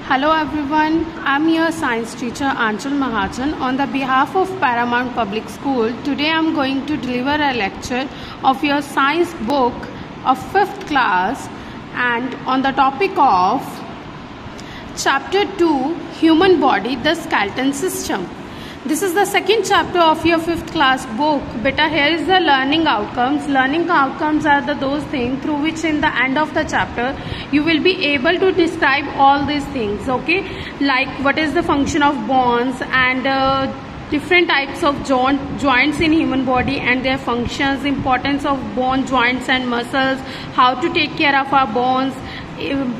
Hello everyone, I'm your science teacher Anchal Mahajan. On the behalf of Paramount Public School, today I'm going to deliver a lecture of your science book of 5th class and on the topic of Chapter 2, Human Body, the Skeleton System. This is the second chapter of your 5th class book. Beta, here is the learning outcomes. Learning outcomes are those things through which in the end of the chapter you will be able to describe all these things, okay? Like what is the function of bones and different types of joints in human body and their functions, importance of bone, joints and muscles, how to take care of our bones,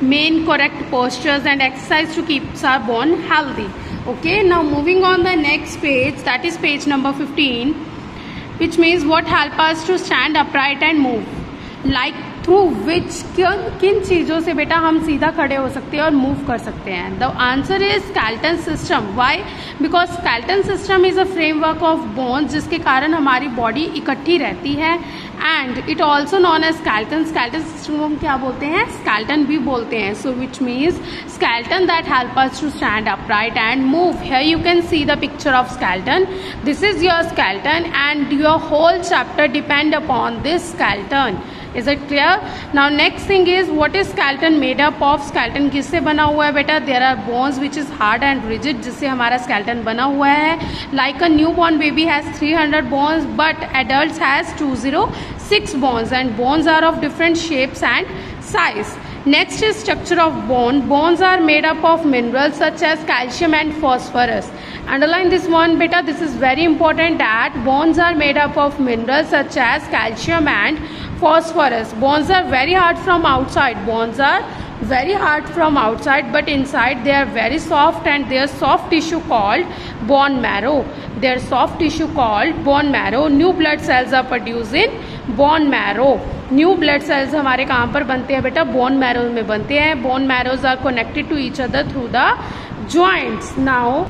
main correct postures and exercise to keep our bone healthy. Okay, now moving on the next page, that is page number 15, which means what help us to stand upright and move, like through which किन चीज़ों से बेटा हम सीधा खड़े हो सकते हैं और मूव कर सकते हैं. The answer is skeleton system. Why? Because skeleton system is a framework of bones जिसके कारण हमारी बॉडी इकट्ठी रहती है and it also known as skeleton. Skeleton system को हम क्या बोलते हैं? स्केलेटन भी बोलते हैं. So which means skeleton that help us to stand upright and move. Here you can see the picture of skeleton. This is your skeleton and your whole chapter depend upon this skeleton. Is it clear? Now next thing is what is skeleton made up of? Skeleton किससे बना हुआ है बेटा? There are bones which is hard and rigid जिससे हमारा skeleton बना हुआ है. Like a newborn baby has 300 bones but adults has 206 bones and bones are of different shapes and size. Next is structure of bone. Bones are made up of minerals such as calcium and phosphorus. Underline this one beta. This is very important that bones are made up of minerals such as calcium and phosphorus. Bones are very hard from outside. Bones are very hard from outside but inside they are very soft and their soft tissue called bone marrow. Their soft tissue called bone marrow. New blood cells are produced in bone marrow. New blood cells हमारे कहाँ पर बनते हैं बेटा? Bone marrow में बनते हैं. Bone marrows are connected to each other through the joints. Now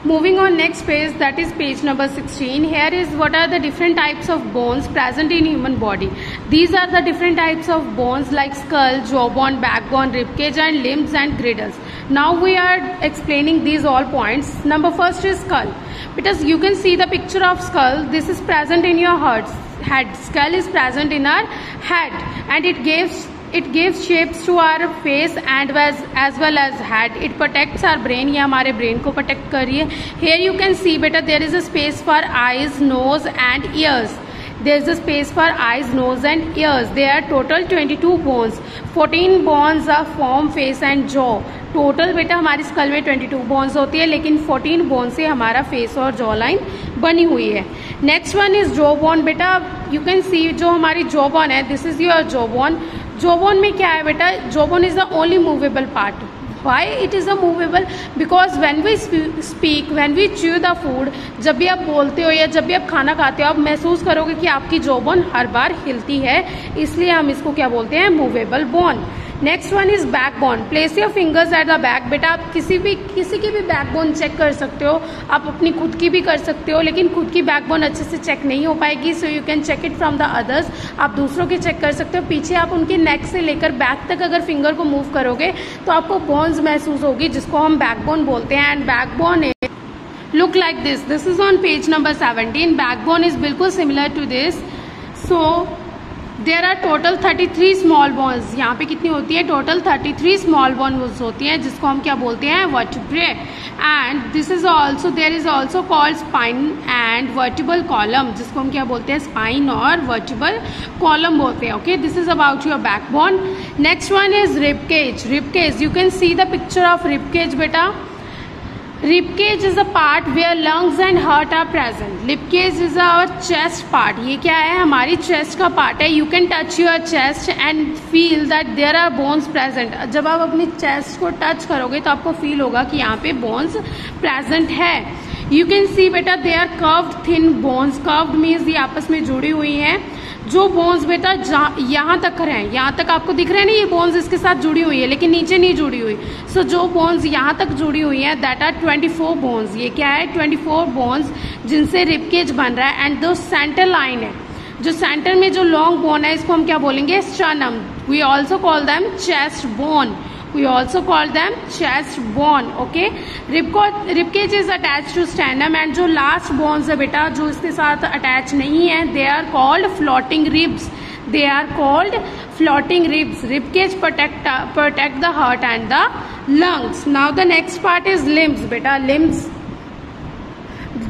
moving on next page, that is page number 16. Here is what are the different types of bones present in human body. These are the different types of bones like skull, jawbone, backbone, ribcage and limbs and girdles. Now we are explaining these all points. Number first is skull. Because you can see the picture of skull. This is present in your head. Skull is present in our head and it gives shapes to our face and as well as head. It protects our brain. ये हमारे brain को protect कर रही है. Here you can see बेटा there is a space for eyes, nose and ears. There is a space for eyes, nose and ears. There are total 22 bones. 14 bones are form face and jaw. Total बेटा हमारी school में 22 bones होती है लेकिन 14 bone से हमारा face और jaw line बनी हुई है. Next one is jaw bone. बेटा यू कैन सी जो हमारी जॉ बोन है, this is your jaw bone. Jaw bone में क्या है बेटा? Jaw bone is the only movable part. Why it is a movable? Because when we speak, when we chew the food, जब भी आप बोलते हो या जब भी आप खाना खाते हो आप महसूस करोगे कि आपकी जॉबोन हर बार हिलती है, इसलिए हम इसको क्या बोलते हैं? Movable bone. Next one is backbone. Place your fingers at the back. बेटा आप किसी की भी बैकबोन चेक कर सकते हो. आप अपनी खुद की भी कर सकते हो लेकिन खुद की बैकबोन अच्छे से चेक नहीं हो पाएगी. So you can check it from the others. आप दूसरों की चेक कर सकते हो. पीछे आप उनके नेक से लेकर बैक तक अगर फिंगर को मूव करोगे तो आपको बोन्स महसूस होगी जिसको हम बैकबोन बोलते हैं. And backbone look like this. This is on page number 17. Backbone is बिल्कुल similar to this. So there are total 33 small bones. यहाँ पे कितनी होती है? टोटल 33 स्मॉल बोन्स होती हैं जिसको हम क्या बोलते हैं? Vertebrae. And this is also there is also called spine and vertebral column जिसको हम क्या बोलते हैं? स्पाइन और वर्टिबल कॉलम बोलते हैं. Okay, this is about your backbone. Next one is ribcage. Ribcage you can see the picture of ribcage बेटा. Ribcage is a part where lungs and heart are present. Ribcage is our chest part. ये क्या है? हमारी chest का part है. You can touch your chest and feel that there are bones present. जब आप अपनी chest को touch करोगे तो आपको feel होगा कि यहाँ पे bones present है. You can see बेटा they are curved thin bones. Curved means ये आपस में जुड़ी हुई हैं. जो बोन्स बेटा यहाँ तक हैं, यहाँ तक आपको दिख रहे हैं ना, ये बोन्स इसके साथ जुड़ी हुई है लेकिन नीचे नहीं जुड़ी हुई. सो जो बोन्स यहाँ तक जुड़ी हुई हैं दैट आर 24 बोन्स. ये क्या है? 24 बोन्स जिनसे रिबकेज बन रहा है. एंड दो सेंटर लाइन है, जो सेंटर में जो लॉन्ग बोन है इसको हम क्या बोलेंगे? Sternum. We also call them chest bone. We also call them chest bone. Okay, rib cage is attached to sternum, and जो last bones है बेटा जो इसके साथ attach नहीं है, they are called floating ribs. They are called floating ribs. Rib cage protect the heart and the lungs. Now the next part is limbs. बेटा limbs.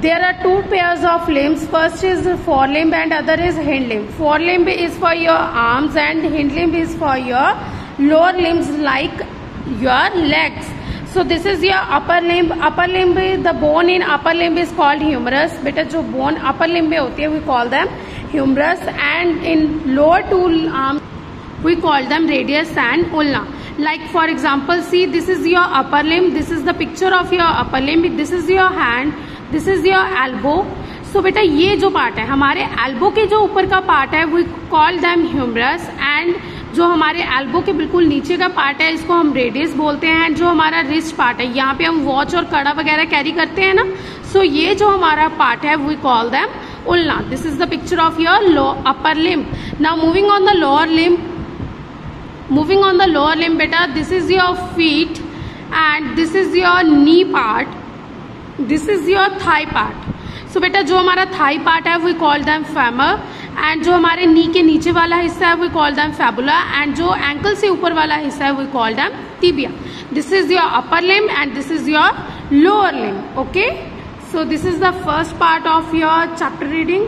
There are two pairs of limbs. First is forelimb and other is hind limb. Forelimb is for your arms and hind limb is for your lower limbs like your legs. So this is your upper limb. Upper limb, the bone in upper limb is called humerus. बेटा जो bone upper limb में होती है we call them humerus, and in lower two arms we call them radius and ulna. Like for example, see, this is your upper limb. This is the picture of your upper limb. This is your hand. This is your elbow. So बेटा ये जो part है हमारे elbow के जो ऊपर का part है we call them humerus, and जो हमारे एल्बो के बिल्कुल नीचे का पार्ट है इसको हम रेडियस बोलते हैं. जो हमारा रिस्ट पार्ट है यहाँ पे हम वॉच और कड़ा वगैरह कैरी करते हैं ना, सो ये जो हमारा पार्ट है we call them ulna. This is the picture of your upper limb. Now moving on the lower limb. Moving on the lower limb बेटा, this is your feet and this is your knee part, this is your thigh part. So बेटा जो हमारा thigh part है we call them femur, and जो हमारे knee के नीचे वाला हिस्सा है we call them fibula, and जो एंकल से ऊपर वाला हिस्सा है we call them tibia. This is your upper limb and this is your lower limb. Okay, so this is the first part of your chapter reading.